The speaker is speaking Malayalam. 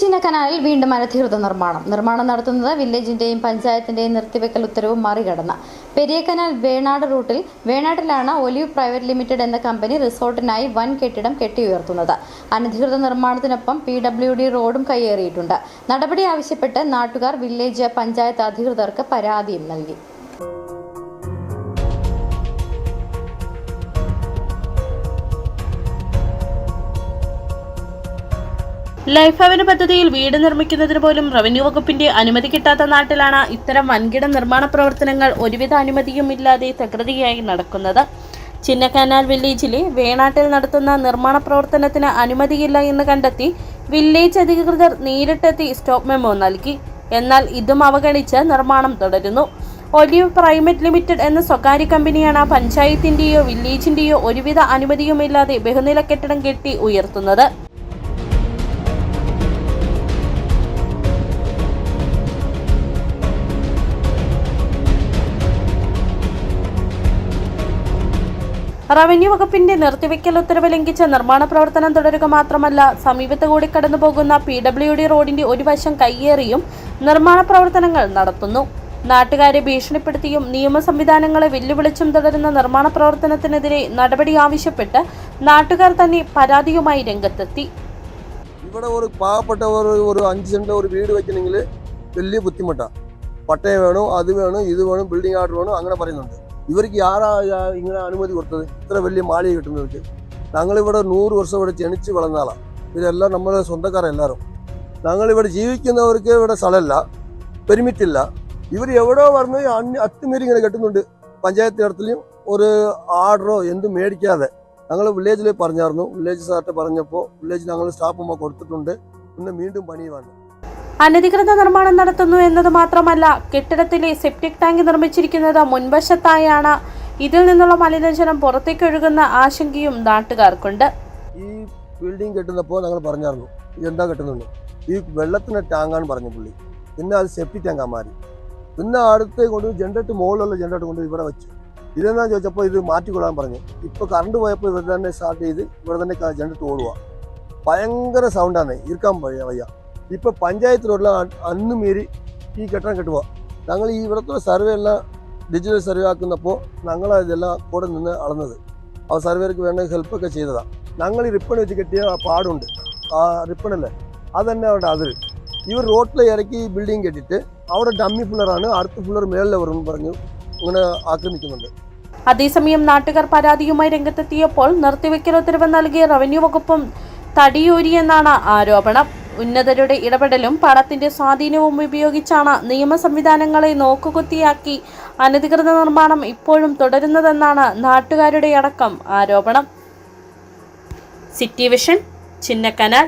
ചിന്നക്കനാലിൽ വീണ്ടും അനധികൃത നിർമ്മാണം നടത്തുന്നത് വില്ലേജിന്റെയും പഞ്ചായത്തിന്റെയും നിർത്തിവെക്കൽ ഉത്തരവ് മറികടന്ന് പെരിയക്കനാൽ വേണാട് റൂട്ടിൽ വേണാട്ടിലാണ് ഒലിവ് പ്രൈവറ്റ് ലിമിറ്റഡ് എന്ന കമ്പനി റിസോർട്ടിനായി വൻ കെട്ടിടം കെട്ടിയുയർത്തുന്നത്. അനധികൃത നിർമ്മാണത്തിനൊപ്പം PWD റോഡും കയ്യേറിയിട്ടുണ്ട്. നടപടി ആവശ്യപ്പെട്ട് നാട്ടുകാർ വില്ലേജ് പഞ്ചായത്ത് അധികൃതർക്ക് പരാതിയും നൽകി. ലൈഫ് ഭവന പദ്ധതിയിൽ വീട് നിർമ്മിക്കുന്നതിന് പോലും റവന്യൂ വകുപ്പിന്റെ അനുമതി കിട്ടാത്ത നാട്ടിലാണ് ഇത്തരം വൻകിട നിർമ്മാണ പ്രവർത്തനങ്ങൾ ഒരുവിധ അനുമതിയുമില്ലാതെ തകൃതിയായി നടക്കുന്നത്. ചിന്നക്കനാൽ വില്ലേജിലെ വേണാട്ടിൽ നടത്തുന്ന നിർമ്മാണ പ്രവർത്തനത്തിന് അനുമതിയില്ല എന്ന് കണ്ടെത്തി വില്ലേജ് അധികൃതർ നേരിട്ടെത്തി സ്റ്റോപ്പ് മെമ്മോ നൽകി. എന്നാൽ ഇതും അവഗണിച്ച് നിർമ്മാണം തുടരുന്നു. ഒലിവ് പ്രൈവറ്റ് ലിമിറ്റഡ് എന്ന സ്വകാര്യ കമ്പനിയാണ് പഞ്ചായത്തിന്റെയോ വില്ലേജിന്റെയോ ഒരുവിധ അനുമതിയുമില്ലാതെ ബഹുനില കെട്ടിടം കെട്ടി ഉയർത്തുന്നത്. റവന്യൂ വകുപ്പിന്റെ നിർത്തിവെക്കൽ ഉത്തരവ് ലംഘിച്ച നിർമ്മാണ പ്രവർത്തനം തുടരുക മാത്രമല്ല, സമീപത്ത് കൂടി കടന്നുപോകുന്ന PWD റോഡിന്റെ ഒരു വശം കയ്യേറിയും നിർമ്മാണ പ്രവർത്തനങ്ങൾ നടത്തുന്നു. നാട്ടുകാരെ ഭീഷണിപ്പെടുത്തിയും നിയമ സംവിധാനങ്ങളെ വെല്ലുവിളിച്ചും തുടരുന്ന നിർമ്മാണ പ്രവർത്തനത്തിനെതിരെ നടപടി ആവശ്യപ്പെട്ട് നാട്ടുകാർ തന്നെ പരാതിയുമായി രംഗത്തെത്തി. ഇവിടെ ഒരു പാവപ്പെട്ട ഒരു 5 സെന്റ് ഒരു വീട് വെക്കണമെങ്കിൽ വലിയ ബുദ്ധിമുട്ടാണ്. പട്ടയം വേണം, അത് വേണം, ഇത് വേണം, ബിൽഡിംഗ് ആർഡർ വേണം, അങ്ങനെ പറയുന്നുണ്ട്. ഇവർക്ക് ആരാ ഇങ്ങനെ അനുമതി കൊടുത്തത്? ഇത്ര വലിയ മാളിക കിട്ടുന്നവർക്ക്. ഞങ്ങളിവിടെ 100 വർഷം ഇവിടെ ജനിച്ച് വളർന്ന ആളാണ്. ഇതെല്ലാം നമ്മളെ സ്വന്തക്കാരെല്ലാവരും. ഞങ്ങളിവിടെ ജീവിക്കുന്നവർക്ക് ഇവിടെ സ്ഥലമില്ല, പെർമിറ്റ് ഇല്ല. ഇവർ എവിടെയോ പറഞ്ഞ് അത്തുമീറി ഇങ്ങനെ കെട്ടുന്നുണ്ട്. പഞ്ചായത്ത് തലത്തിലും ഒരു ആർഡറോ എന്തും മേടിക്കാതെ ഞങ്ങൾ വില്ലേജിൽ പറഞ്ഞായിരുന്നു. വില്ലേജ് സാറിട്ട് പറഞ്ഞപ്പോൾ വില്ലേജിൽ ഞങ്ങൾ സ്റ്റാഫ് കൊടുത്തിട്ടുണ്ട്. പിന്നെ വീണ്ടും പണി വേണം. അനധികൃത നിർമ്മാണം നടത്തുന്നു എന്നത് മാത്രമല്ല, കെട്ടിടത്തിലെ സെപ്റ്റിക് ടാങ്ക് നിർമ്മിച്ചിരിക്കുന്നത് മുൻവശത്തായാണ്. ഇതിൽ നിന്നുള്ള മലിനജലം പുറത്തേക്ക് ഒഴുകുന്ന ആശങ്കയും നാട്ടുകാർക്കുണ്ട്. ഈ ബിൽഡിംഗ് കെട്ടുന്നപ്പോൾ ഞങ്ങൾ പറഞ്ഞായിരുന്നു ഇതെന്താ കെട്ടുന്നുണ്ട്, ഈ വെള്ളത്തിന് ടാങ്കാണ് പറഞ്ഞു പുള്ളി. പിന്നെ അത് സെപ്റ്റിക് ടാങ്കാ മാറി. പിന്നെ അടുത്ത് കൊണ്ട് ജനറേറ്റർ മുകളിലുള്ള ജനറേറ്റർ കൊണ്ട് ഇവിടെ വെച്ചു. ഇതെന്നാ ചോദിച്ചപ്പോൾ ഇത് മാറ്റിക്കൊള്ളാൻ പറഞ്ഞു. ഇപ്പോൾ കറണ്ട് പോയപ്പോൾ ഇവിടെ തന്നെ സ്റ്റാർട്ട് ചെയ്ത് ഇവിടെ തന്നെ ജനറേറ്റർ ഓടുക. ഭയങ്കര സൗണ്ടാണ്, ഇരിക്കാൻ വയ്യ. ഇപ്പോൾ പഞ്ചായത്ത് റോഡിൽ അന്ന് മീറി ഈ കെട്ടിടം കെട്ടുക. ഞങ്ങൾ ഈ ഇവിടുത്തെ സർവേ എല്ലാം ഡിജിറ്റൽ സർവേ ആക്കുന്നപ്പോൾ ഞങ്ങൾ ഇതെല്ലാം കൂടെ നിന്ന് അളന്നത്. ആ സർവേർക്ക് വേണ്ട ഹെൽപ്പൊക്കെ ചെയ്തതാണ്. ഞങ്ങൾ ഈ റിപ്പൺ വെച്ച് കെട്ടിയ ആ പാടുണ്ട്, ആ റിപ്പണല്ലേ, അതന്നെ അവിടെ അതിൽ ഇവർ റോഡിൽ ഇറക്കി ബിൽഡിംഗ് കെട്ടിയിട്ട് അവിടെ ഡമ്മി ഫുള്ളറാണ്, അടുത്ത ഫുള്ളർ മേളിൽ വരുമെന്ന് പറഞ്ഞു ഇങ്ങനെ ആക്രമിക്കുന്നുണ്ട്. അതേസമയം നാട്ടുകാർ പരാതിയുമായി രംഗത്തെത്തിയപ്പോൾ നിർത്തിവെക്കൽ ഉത്തരവ് നൽകിയ റവന്യൂ വകുപ്പും തടിയൂരിയെന്നാണ് ആരോപണം. ഉന്നതരുടെ ഇടപെടലും പണത്തിന്റെ സ്വാധീനവും ഉപയോഗിച്ചാണ് നിയമ സംവിധാനങ്ങളെ നോക്കുകുത്തിയാക്കി അനധികൃത നിർമ്മാണം ഇപ്പോഴും തുടരുന്നതെന്നാണ് നാട്ടുകാരുടെ അടക്കം ആരോപണം. City vision, Chinnakanal.